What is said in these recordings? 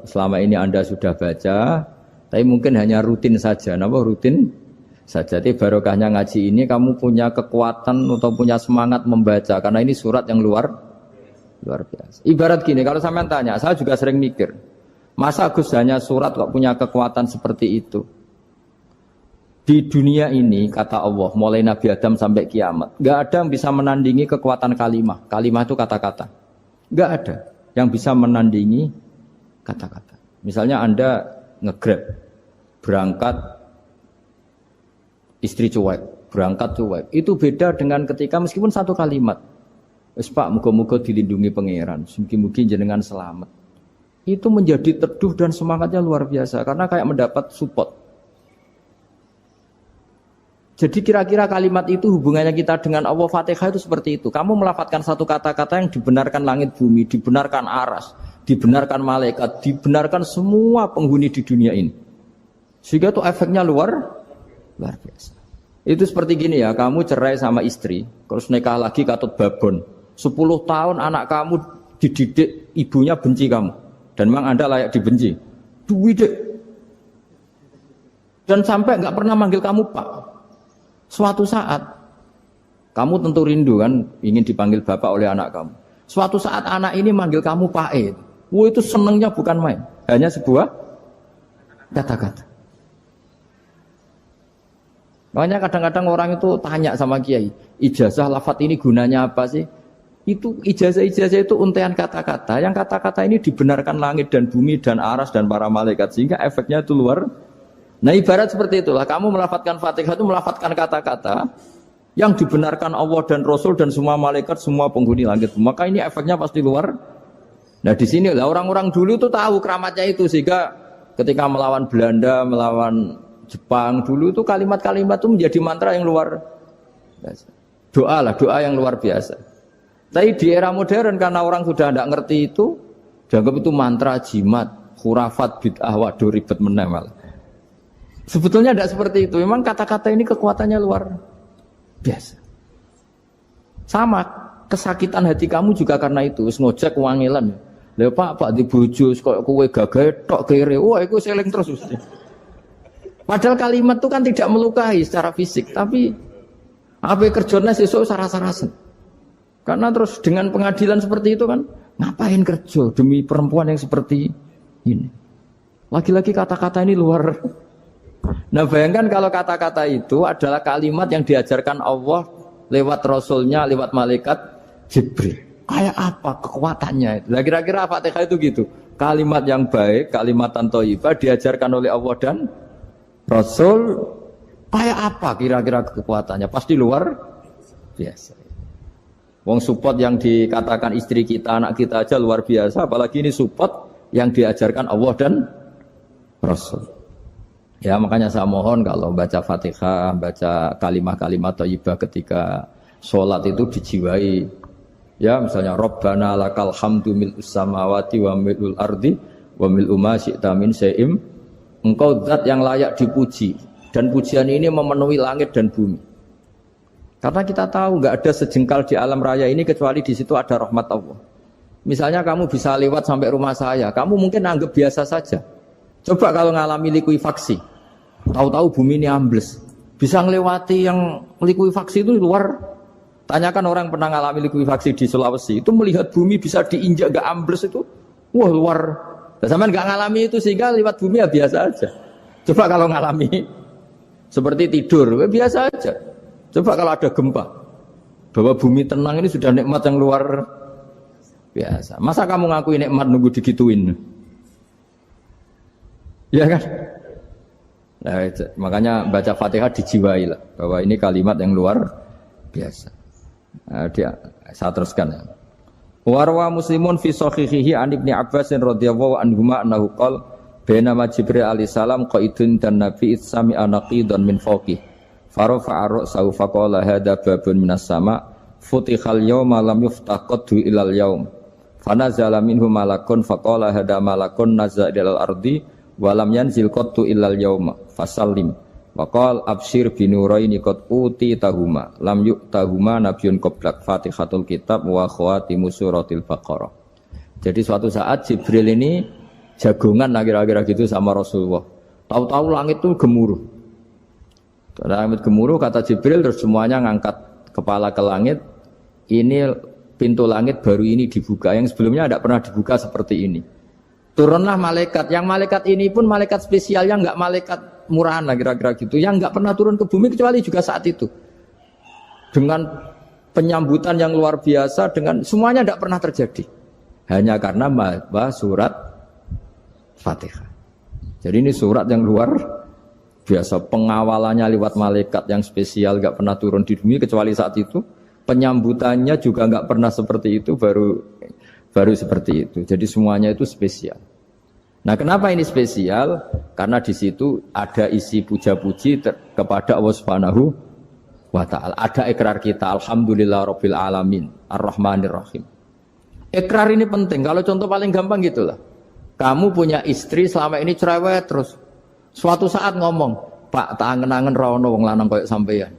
selama ini Anda sudah baca, tapi mungkin hanya rutin saja. Napa rutin saja? Tapi barokahnya ngaji ini kamu punya kekuatan atau punya semangat membaca karena ini surat yang luar biasa. Ibarat gini, kalau sampean tanya, saya juga sering mikir, masa Gus hanya surat kok punya kekuatan seperti itu? Di dunia ini, kata Allah, mulai Nabi Adam sampai kiamat, gak ada yang bisa menandingi kekuatan kalimah. Kalimah itu kata-kata. Gak ada yang bisa menandingi kata-kata. Misalnya Anda nge-grab, berangkat, istri cuek, berangkat cuek. Itu beda dengan ketika meskipun satu kalimat. Wes Pak, muga-muga dilindungi pangeran, mugi-mugi jenengan selamat. Itu menjadi teduh dan semangatnya luar biasa, karena kayak mendapat support. Jadi kira-kira kalimat itu hubungannya kita dengan Allah, Fatihah itu seperti itu. Kamu melafadzkan satu kata-kata yang dibenarkan langit bumi, dibenarkan aras, dibenarkan malaikat, dibenarkan semua penghuni di dunia ini. Sehingga itu efeknya luar biasa. Itu seperti gini ya, kamu cerai sama istri, terus nikah lagi katut babon. 10 tahun anak kamu dididik, ibunya benci kamu. Dan memang Anda layak dibenci. Dididik. Dan sampai nggak pernah manggil kamu Pak. Suatu saat, kamu tentu rindu kan, ingin dipanggil bapak oleh anak kamu. Suatu saat anak ini manggil kamu Pak E. Wah, itu senengnya bukan main. Hanya sebuah kata-kata. Makanya kadang-kadang orang itu tanya sama kiai, ijazah lafadz ini gunanya apa sih? Itu ijazah-ijazah itu untaian kata-kata. Yang kata-kata ini dibenarkan langit dan bumi dan aras dan para malaikat. Sehingga efeknya itu luar. Nah ibarat seperti itulah, kamu melafadzkan Fatihah itu melafadzkan kata-kata yang dibenarkan Allah dan Rasul dan semua malaikat, semua penghuni langit. Maka ini efeknya pasti luar. Nah di sini lah orang-orang dulu itu tahu keramatnya itu, sehingga ketika melawan Belanda, melawan Jepang dulu itu kalimat-kalimat itu menjadi mantra yang luar biasa. Doa yang luar biasa. Tapi di era modern karena orang sudah tidak ngerti itu, dianggap itu mantra, jimat, khurafat, bid'ah, waduh ribet menemal. Sebetulnya tidak seperti itu. Memang kata-kata ini kekuatannya luar biasa. Sama, kesakitan hati kamu juga karena itu. Ngojek wangilan. Lha Pak di bojo kok kowe gagah tok kere. Wah, iku seling terus. Padahal kalimat itu kan tidak melukai secara fisik, tapi apa kerjanya sesuk saras-sarasen. Karena terus dengan pengadilan seperti itu kan, ngapain kerja demi perempuan yang seperti ini? Lagi-lagi kata-kata ini luar. Nah bayangkan kalau kata-kata itu adalah kalimat yang diajarkan Allah lewat Rasulnya, lewat malaikat Jibril. Kayak apa kekuatannya? Nah kira-kira Fatihah itu gitu. Kalimat yang baik, kalimatan thayyibah diajarkan oleh Allah dan Rasul. Kayak apa kira-kira kekuatannya? Pasti luar biasa. Wong support yang dikatakan istri kita, anak kita aja luar biasa. Apalagi ini support yang diajarkan Allah dan Rasul. Ya makanya saya mohon kalau baca Fatihah, baca kalimat-kalimat thayyibah ketika sholat itu dijiwai. Ya misalnya Rabbana lakal hamdu mil'us samawati wa mil'ul ardi wa mil'u ma syi'ta min syai'im. Engkau zat yang layak dipuji dan pujian ini memenuhi langit dan bumi. Karena kita tahu nggak ada sejengkal di alam raya ini kecuali di situ ada rahmat Allah. Misalnya kamu bisa lewat sampai rumah saya, kamu mungkin anggap biasa saja. Coba kalau ngalami likuifaksi, tahu-tahu bumi ini ambles, bisa ngelewati yang likuifaksi itu luar. Tanyakan orang pernah ngalami likuifaksi di Sulawesi, itu melihat bumi bisa diinjak gak ambles itu, wah luar. Nah, sampean gak ngalami itu sehingga lewat bumi ya biasa aja. Coba kalau ngalami seperti tidur, ya biasa aja. Coba kalau ada gempa, bahwa bumi tenang ini sudah nikmat yang luar biasa. Masa kamu ngakui nikmat nunggu digituin? Ya kan? Nah, makanya baca Fatihah dijiwai lah bahwa ini kalimat yang luar biasa. Nah, saya teruskan ya. Warwa Muslimun fi sahihihi an Ibnu Abbas radhiyallahu anhuma annahu qala bainama Jibril alaihi salam qaidun dan Nabi sami anaqidan min fawqi farafa'a ra'sahu faqala hadza babun minas sama futihal yawma lam yuftaqadu ilal yaum fanazala minhu malakun faqala hadza malakun nazza ilal ardi walam yanzil qattu illal yauma fasallim waqal absyir binuraini qad uti tahuma lam yu'tahuma nabiyyun qablak Fatihatul kitab wa khawatimu suratil baqarah. Jadi suatu saat Jibril ini jagongan lah kira-kira gitu sama Rasulullah. Tahu-tahu langit itu gemuruh. Langit gemuruh kata Jibril terus semuanya ngangkat kepala ke langit. Ini pintu langit baru ini dibuka, yang sebelumnya tidak pernah dibuka seperti ini. Turunlah malaikat, yang malaikat ini pun malaikat spesial, yang enggak malaikat murahan lah kira-kira gitu, yang enggak pernah turun ke bumi kecuali juga saat itu. Dengan penyambutan yang luar biasa, dengan semuanya tidak pernah terjadi. Hanya karena surat Fatihah. Jadi ini surat yang luar biasa, pengawalannya lewat malaikat yang spesial, enggak pernah turun di bumi kecuali saat itu. Penyambutannya juga enggak pernah seperti itu, baru seperti itu. Jadi semuanya itu spesial. Nah, kenapa ini spesial? Karena di situ ada isi puja-puji kepada Allah Subhanahu wa ta'ala. Ada ikrar kita, alhamdulillah rabbil alamin, ar-rahmanir rahim. Ikrar ini penting. Kalau contoh paling gampang gitulah. Kamu punya istri selama ini cerewet terus. Suatu saat ngomong, "Pak, tak angen-angen ra ono wong lanang koyo sampeyan."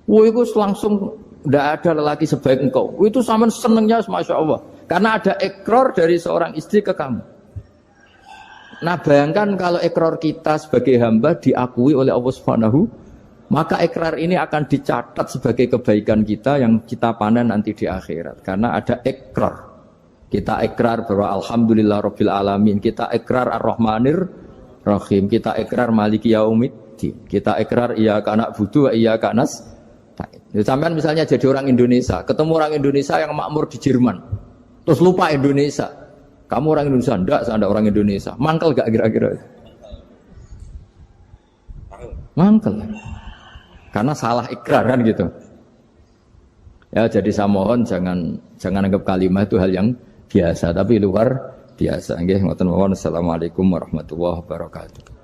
Wah, itu langsung tidak ada lelaki sebaik engkau. Itu sama senengnya, Masya Allah. Karena ada ikrar dari seorang istri ke kamu. Nah, bayangkan kalau ikrar kita sebagai hamba diakui oleh Allah Subhanahu, maka ikrar ini akan dicatat sebagai kebaikan kita yang kita panen nanti di akhirat. Karena ada ikrar. Kita ikrar bahwa alhamdulillah rabbil alamin. Kita ikrar ar-rahmanir rahim. Kita ikrar maliki yaumiddin. Kita ikrar iyyaka na'budu wa iyyaka nasta'in. Sampean misalnya jadi orang Indonesia, ketemu orang Indonesia yang makmur di Jerman, terus lupa Indonesia. Kamu orang Indonesia? Enggak, saya enggak orang Indonesia. Mangkel gak kira-kira? Mangkel. Karena salah ikrar kan gitu. Ya, jadi saya mohon jangan anggap kalimat itu hal yang biasa, tapi luar biasa. Nggih, ngoten mawon. Assalamualaikum warahmatullahi wabarakatuh.